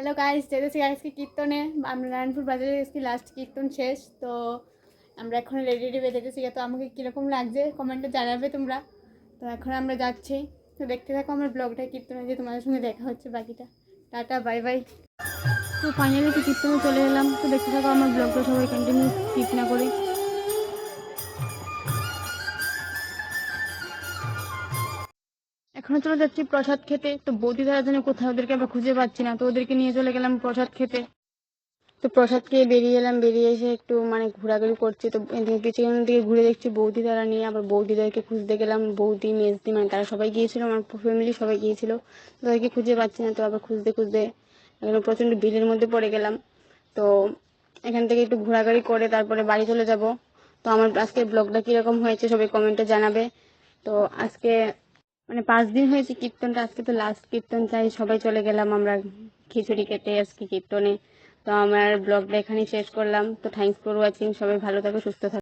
Hello guys, যেতেছি আজকে কীর্তনে। আমরা নারায়ণপুর বাজারে এসেছি, লাস্ট কীর্তন শেষ। তো আমরা এখন রেডি রেডি বেঁধেছি। তো আমাকে কীরকম লাগছে কমেন্টে জানাবে তোমরা। তো এখন আমরা যাচ্ছি। তো দেখতে থাকো আমার ব্লগটা, কীর্তনে যে তোমাদের সঙ্গে দেখা হচ্ছে বাকিটা। Tata, bye bye. তো ফাইনালি তো কীর্তনে চলে এলাম। তো দেখতে থাকো আমার ব্লগটা, সবাই কন্টিনিউ স্কিপ না করে। এখনো চলে যাচ্ছি প্রসাদ খেতে। তো বৌদি ধারার জন্য কোথাও ওদেরকে আবার খুঁজে পাচ্ছি না, তো ওদেরকে নিয়ে চলে গেলাম প্রসাদ খেতে। তো প্রসাদ খেয়ে বেরিয়ে এলাম, বেরিয়ে এসে একটু ঘোরাঘুরি করছি। তো এদিকে কিছুক্ষণ দিকে ঘুরে দেখছি বৌদি তারা নিয়ে, আবার বৌদিদেরকে খুঁজতে গেলাম। বৌদি মেজদি তারা সবাই গিয়েছিল, আমার ফ্যামিলি সবাই গিয়েছিল। তাদেরকে খুঁজে পাচ্ছি না। তো আবার খুঁজতে খুঁজতে একদম প্রচণ্ড ভিড়ের মধ্যে পড়ে গেলাম। তো এখান থেকে একটু ঘোরাঘুরি করে তারপরে বাড়ি চলে যাব। তো আমার আজকের ব্লগটা কীরকম হয়েছে সবাই কমেন্টে জানাবে। তো আজকে 5 দিন হয়েছে কীর্তনটা, আজকে তো লাস্ট কীর্তন, চাই সবাই চলে গেলাম আমরা খিচুড়ি খেতে আজকে কীর্তনে। তো আমার ব্লগটা এখানেই শেষ করলাম। তো থ্যাংকস ফর ওয়াচিং, সবাই ভালো থাকো, সুস্থ থাকো।